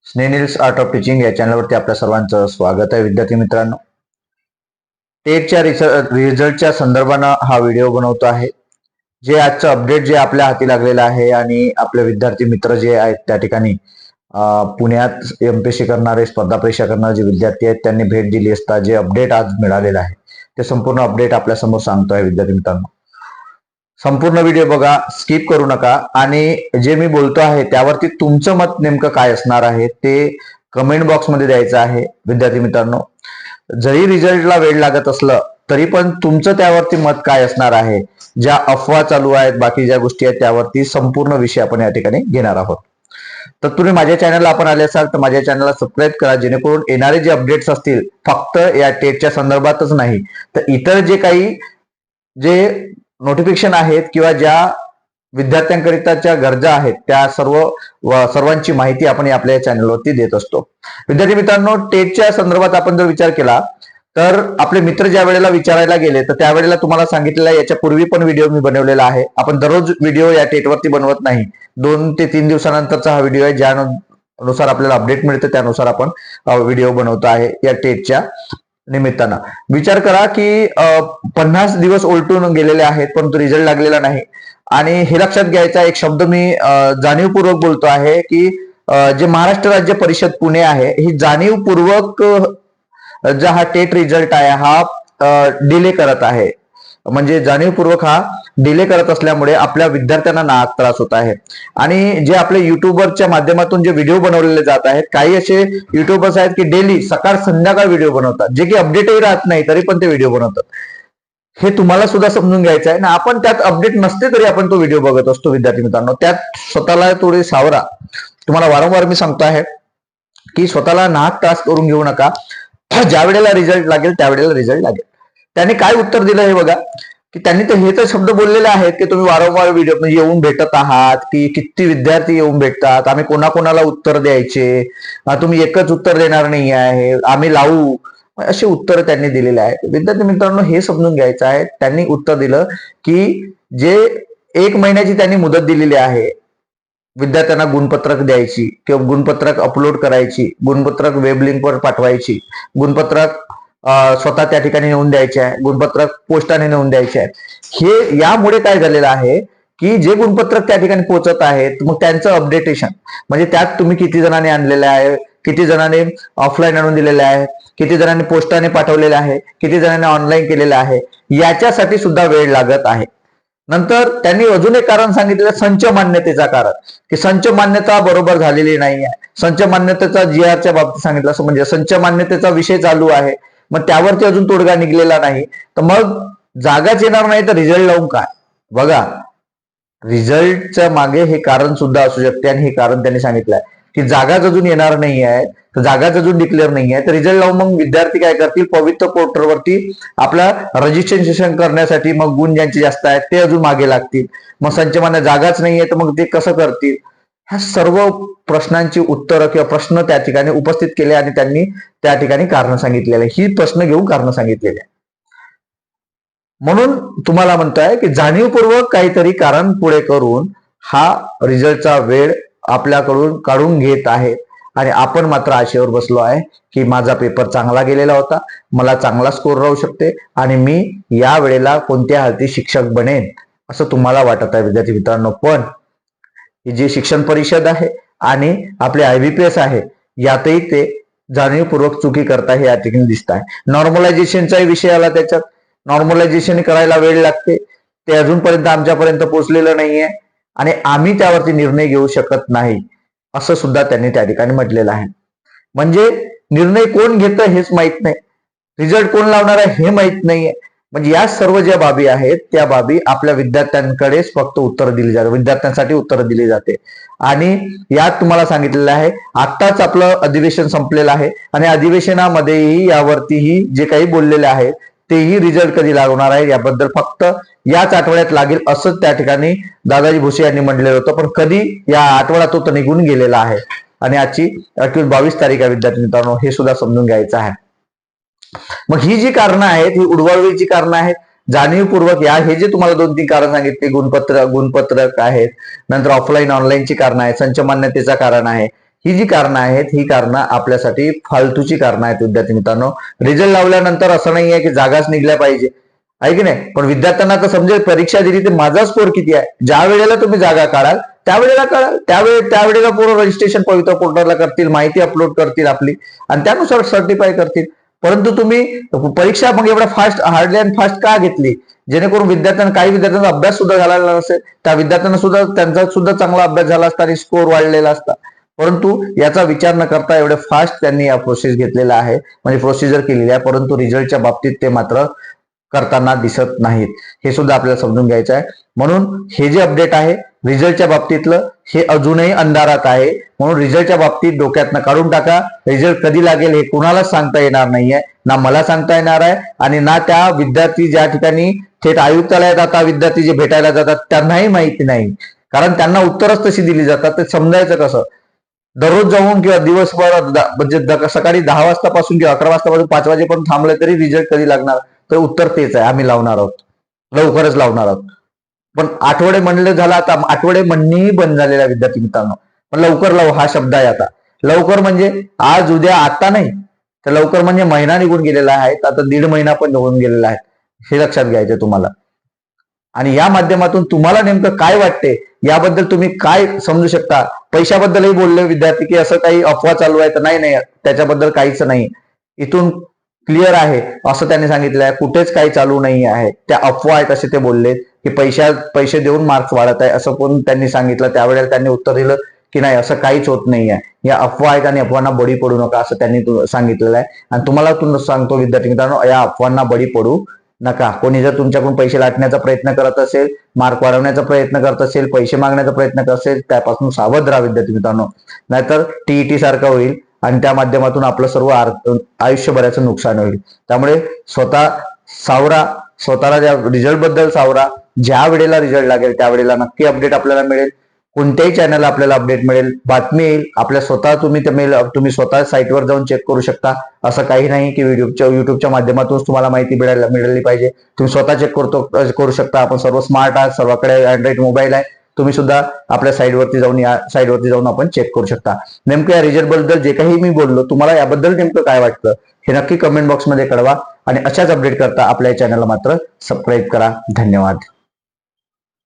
स्नेनिल्स art of teaching या चॅनलवरती आपल्या सर्वांचं स्वागत आहे. विद्यार्थी मित्रांनो, टेटच्या रिझल्टच्या संदर्भानं हा व्हिडिओ बनवतो आहे. जे आजचं अपडेट जे आपल्या हाती लागलेलं आहे आणि आपले विद्यार्थी मित्र जे आहेत त्या ठिकाणी पुण्यात एमपीएससी करणारे, स्पर्धा परीक्षा करणारे जे विद्यार्थी आहेत त्यांनी भेट दिली असता जे अपडेट आज मिळालेलं आहे ते संपूर्ण अपडेट आपल्या समोर सांगतो आहे. विद्यार्थी मित्रांनो, संपूर्ण व्हिडिओ बघा, स्किप करू नका आणि जे मी बोलतो आहे त्यावरती तुमचं मत नेमकं काय असणार आहे ते कमेंट बॉक्समध्ये द्यायचं आहे. विद्यार्थी मित्रांनो, जरी रिझल्टला वेळ लागत असलं तरी पण तुमचं त्यावरती मत काय असणार आहे, ज्या अफवा चालू आहेत, बाकी ज्या गोष्टी आहेत त्यावरती संपूर्ण विषय आपण या ठिकाणी घेणार आहोत. तर तुम्ही माझ्या चॅनलला आपण आले असाल तर माझ्या चॅनलला सबस्क्राईब करा, जेणेकरून येणारे जे अपडेट्स असतील फक्त या टेटच्या संदर्भातच नाही तर इतर जे काही जे नोटिफिकेशन आहेत किंवा ज्या विद्यार्थ्यांकरिताच्या गरजा आहेत त्या सर्वांची माहिती आपण आपल्या चॅनलवरती देत असतो. विद्यार्थी मित्रांनो, टेटच्या संदर्भात आपण जर विचार केला तर आपले मित्र ज्या वेळेला विचारायला गेले तर त्यावेळेला तुम्हाला सांगितलेलं याच्या पूर्वी पण व्हिडिओ मी बनवलेला आहे. आपण दररोज व्हिडिओ या टेटवरती बनवत नाही, 2 ते 3 दिवसानंतरचा हा व्हिडिओ आहे, ज्यानुसार आपल्याला अपडेट मिळते त्यानुसार आपण व्हिडिओ बनवतो आहे. या टेटच्या निमित्तानं विचार करा की 50 दिवस उलटून गेलेले आहेत परंतु रिझल्ट लागलेला नाही. आणि हे लक्षात घ्यायचा एक शब्द मी जाणीवपूर्वक बोलतो आहे की जे महाराष्ट्र राज्य परिषद पुणे आहे ही जाणीवपूर्वक जो हा टेट रिझल्ट आहे हा डिले करत आहे. म्हणजे जाणीवपूर्वक हा डिले करत असल्यामुळे आपल्या विद्यार्थ्यांना नाहक त्रास होत आहे. आणि जे आपले युट्यूबरच्या माध्यमातून जे व्हिडिओ बनवलेले जात आहेत, काही असे युट्यूबर्स आहेत की डेली सकाळ संध्याकाळ व्हिडिओ बनवतात, जे की अपडेटही राहत नाही तरी पण ते व्हिडिओ बनवतात. हे तुम्हाला सुद्धा समजून घ्यायचं आहे ना. आपण त्यात अपडेट नसते तरी आपण तो व्हिडिओ बघत असतो. विद्यार्थी मित्रांनो, त्यात स्वतःला थोडी सावरा. तुम्हाला वारंवार मी सांगतो आहे की स्वतःला नाहक त्रास करून घेऊ नका. ज्या वेळेला रिझल्ट लागेल त्यावेळेला रिझल्ट लागेल. त्यांनी काय उत्तर दिलं हे बघा, की त्यांनी तर हे तर शब्द बोललेले आहेत की तुम्ही वारंवार व्हिडिओ येऊन भेटत आहात, की किती विद्यार्थी येऊन भेटतात, आम्ही कोणाकोणाला उत्तर द्यायचे, तुम्ही एकच उत्तर देणार नाही आहे, आम्ही लावू, असे उत्तर त्यांनी दिलेले आहेत. विद्यार्थी मित्रांनो, हे समजून घ्यायचं आहे. त्यांनी उत्तर दिलं की जे 1 महिन्याची त्यांनी मुदत दिलेली आहे विद्यार्थ्यांना गुणपत्रक द्यायची किंवा गुणपत्रक अपलोड करायची, गुणपत्रक वेब लिंकवर पाठवायची, गुणपत्रक स्वतः त्या ठिकाणी नेऊन द्यायचे आहे, गुणपत्रक पोस्टाने नेऊन द्यायचे आहे. हे यामुळे काय झालेलं आहे की जे गुणपत्रक त्या ठिकाणी पोहोचत आहेत मग त्यांचं अपडेटेशन, म्हणजे त्यात तुम्ही किती जणांनी आणलेलं आहे, किती जणांनी ऑफलाईन आणून दिलेले आहे, किती जणांनी पोस्टाने पाठवलेले आहे, किती जणांनी ऑनलाईन केलेलं आहे, याच्यासाठी सुद्धा वेळ लागत आहे. नंतर त्यांनी अजून एक कारण सांगितलं, संच मान्यतेचा कारण, की संच मान्यता बरोबर झालेली नाही आहे. संच मान्यतेचा GR बाबतीत सांगितलं असं, म्हणजे संच मान्यतेचा विषय चालू आहे, मग त्यावरती अजून तोडगा निघलेला नाही. तर मग जागाच येणार नाही तर रिझल्ट लावून काय. बघा, रिझल्टच्या मागे हे कारण सुद्धा असू शकते आणि हे कारण त्यांनी सांगितलंय की जागाच अजून येणार नाही आहे, तर जागाच अजून डिक्लेअर नाही आहे, तर रिझल्ट लावून मग विद्यार्थी काय करतील, पवित्र पोर्टलवरती आपला रजिस्ट्रेशन करण्यासाठी मग गुण ज्यांचे जास्त आहेत ते अजून मागे लागतील. मग संचमान्य जागाच नाहीये तर मग ते कसं करतील. ह्या सर्व प्रश्नांची उत्तरं किंवा प्रश्न त्या ठिकाणी उपस्थित केले आणि त्यांनी त्या ठिकाणी कारण सांगितलेले, ही प्रश्न घेऊन कारण सांगितलेले. म्हणून तुम्हाला म्हणतोय की जाणीवपूर्वक काहीतरी कारण पुढे करून हा रिझल्टचा वेळ आपल्याकडून काढून घेत आहे आणि आपण मात्र आशेवर बसलो आहे की माझा पेपर चांगला गेलेला होता, मला चांगला स्कोर राहू शकते आणि मी या वेळेला कोणत्या हालती शिक्षक बनेन असं तुम्हाला वाटत आहे. विद्यार्थी मित्रांनो, पण ही जी शिक्षण परिषद आहे आणि आपले IBPS आहे यातही ते जाणीवपूर्वक चुकी करता हे या ठिकाणी दिसत आहे. नॉर्मलायझेशनचाही विषय आला, त्याच्यात नॉर्मलायझेशन करायला वेळ लागते, ते अजूनपर्यंत आमच्यापर्यंत पोहोचलेलं नाहीये आणि आम्ही त्यावरती निर्णय घेऊ शकत नाही असं सुद्धा त्यांनी त्या ठिकाणी म्हटलेलं आहे. म्हणजे निर्णय कोण घेतं हेच माहित नाही, रिझल्ट कोण लावणार आहे हे माहित नाहीये. म्हणजे या सर्व ज्या बाबी आहेत त्या बाबी आपल्या विद्यार्थ्यांकडेच फक्त उत्तर दिली जाते, विद्यार्थ्यांसाठी उत्तर दिली जाते. आणि यात तुम्हाला सांगितलेलं आहे, आत्ताच आपलं अधिवेशन संपलेलं आहे आणि अधिवेशनामध्येही यावरतीही जे काही बोललेले आहे तेही रिझल्ट कधी लागणार आहे याबद्दल फक्त याच आठवड्यात लागेल असंच त्या ठिकाणी दादाजी भुसे यांनी म्हटलेलं होतं. पण कधी, या आठवड्यात तो निघून गेलेला आहे आणि आजची 22 तारीख आहे. विद्यार्थी मित्रांनो, हे सुद्धा समजून घ्यायचं आहे. मग ही जी कारणं आहेत ही उडवाउडवीची कारणं आहेत. जाणीवपूर्वक हे जे तुम्हाला 2-3 कारण सांगितले, गुणपत्रक आहेत, नंतर ऑफलाईन ऑनलाईनची कारण आहे, संच मान्यतेचं कारण आहे, ही जी कारणं आहेत ही कारणं आपल्यासाठी फालतूची कारणं आहेत विद्यार्थी मित्रांनो. रिझल्ट लावल्यानंतर असं नाही आहे की जागाच निघल्या पाहिजे, आहे की नाही. पण विद्यार्थ्यांना तर समजेल परीक्षा दिली तर माझा स्कोर किती आहे. ज्या वेळेला तुम्ही जागा काढाल त्यावेळेला काढाल, त्यावेळेला पूर्ण रजिस्ट्रेशन पवित्र पोर्टलला करतील, माहिती अपलोड करतील आपली आणि त्यानुसार सर्टिफाय करतील. परंतु तुम्ही परीक्षा मग एवढा फास्ट हार्डली अँड फास्ट का घेतली, जेणेकरून विद्यार्थ्यांना, काही विद्यार्थ्यांचा अभ्यास सुद्धा झालेला नसेल, त्या विद्यार्थ्यांना सुद्धा त्यांचा सुद्धा चांगला अभ्यास झाला असता आणि स्कोर वाढलेला असता. परंतु याचा विचार न करता एवढे फास्ट त्यांनी या प्रोसेस घेतलेला आहे, म्हणजे प्रोसिजर केलेली आहे. परंतु रिझल्टच्या बाबतीत ते मात्र करताना दिसत नाहीत, हे सुद्धा आपल्याला समजून घ्यायचं आहे. म्हणून हे जे अपडेट आहे रिझल्टच्या बाबतीतलं हे अजूनही अंधारात आहे. म्हणून रिझल्टच्या बाबतीत डोक्यातनं काढून टाका. रिझल्ट कधी लागेल हे कुणालाच सांगता येणार नाहीये, ना मला सांगता येणार आहे आणि ना त्या विद्यार्थी ज्या ठिकाणी थेट आयुक्तालयात जातात, विद्यार्थी जे भेटायला जातात त्यांनाही माहिती नाही. कारण त्यांना उत्तरच तशी दिली जातात, ते समजायचं कसं. दररोज जाऊन किंवा दिवसभर म्हणजे सकाळी 10 वाजतापासून किंवा 11 वाजतापासून 5 वाजेपर्यंत थांबले तरी रिझल्ट कधी लागणार, तर उत्तर तेच आहे, आम्ही लावणार आहोत, लवकरच लावणार आहोत. पण आठवडे म्हणले झाला, आता आठवडे म्हणणेही बंद झालेल्या विद्यार्थी मित्रांनो. पण लवकर लावू हा शब्द आहे आता. लवकर म्हणजे आज उद्या आता नाही, तर लवकर म्हणजे महिना निघून गेलेला आहे, आता 1.5 महिना पण निघून गेलेला आहे, हे लक्षात घ्यायचं तुम्हाला. आणि या माध्यमातून तुम्हाला नेमकं काय वाटते, याबद्दल तुम्ही काय समजू शकता. पैशाबद्दलही बोलले विद्यार्थी की असं काही अफवा चालू आहे, तर नाही, त्याच्याबद्दल काहीच नाही, इथून क्लिअर आहे असं त्यांनी सांगितलं आहे. कुठेच काही चालू नाही आहे, त्या अफवा आहेत असे ते बोलले की पैसे देऊन मार्क्स वाढत आहे असं पण त्यांनी सांगितलं. त्यावेळेला त्यांनी उत्तर दिलं की नाही, असं काहीच होत नाही आहे, या अफवा आहेत आणि अफवांना बळी पडू नका असं त्यांनी सांगितलेलं आहे. आणि तुम्हाला सांगतो विद्यार्थी मित्रांनो, या अफवांना बळी पडू नका. कोणी जर तुमच्याकडून पैसे लाटण्याचा प्रयत्न करत असेल, मार्क वाढवण्याचा प्रयत्न करत असेल, पैसे मागण्याचा प्रयत्न करत असेल, त्यापासून सावध राहा विद्यार्थी मित्रांनो. नाहीतर टीईटी सारखं होईल आणि त्या माध्यमातून आपलं सर्व आयुष्यभराचं नुकसान होईल. त्यामुळे स्वतः सावरा, स्वतःला त्या रिझल्ट बद्दल सावरा. ज्या वेळेला रिझल्ट लागेल त्यावेळेला नक्की अपडेट आपल्याला मिळेल. कोणत्याही चॅनलला आपल्याला अपडेट मिळेल, बातमी येईल आपल्या स्वतः. तुम्ही स्वतः साईटवर जाऊन चेक करू शकता. असं काही नाही की युट्यूबच्या माध्यमातून तुम्हाला माहिती मिळाली पाहिजे. तुम्ही स्वतः चेक करू शकता. आपण सर्व स्मार्ट आहात, सर्वांकडे अँड्रॉइड मोबाईल आहे. तुम्ही सुद्धा आपल्या साईटवरती जाऊन आपण चेक करू शकता. नेमकं या रिझल्ट बद्दल जे काही मी बोललो, तुम्हाला याबद्दल नेमकं काय वाटतं हे नक्की कमेंट बॉक्समध्ये कळवा. आणि अशाच अपडेट करता आपल्या चॅनलला मात्र सबस्क्राईब करा. धन्यवाद.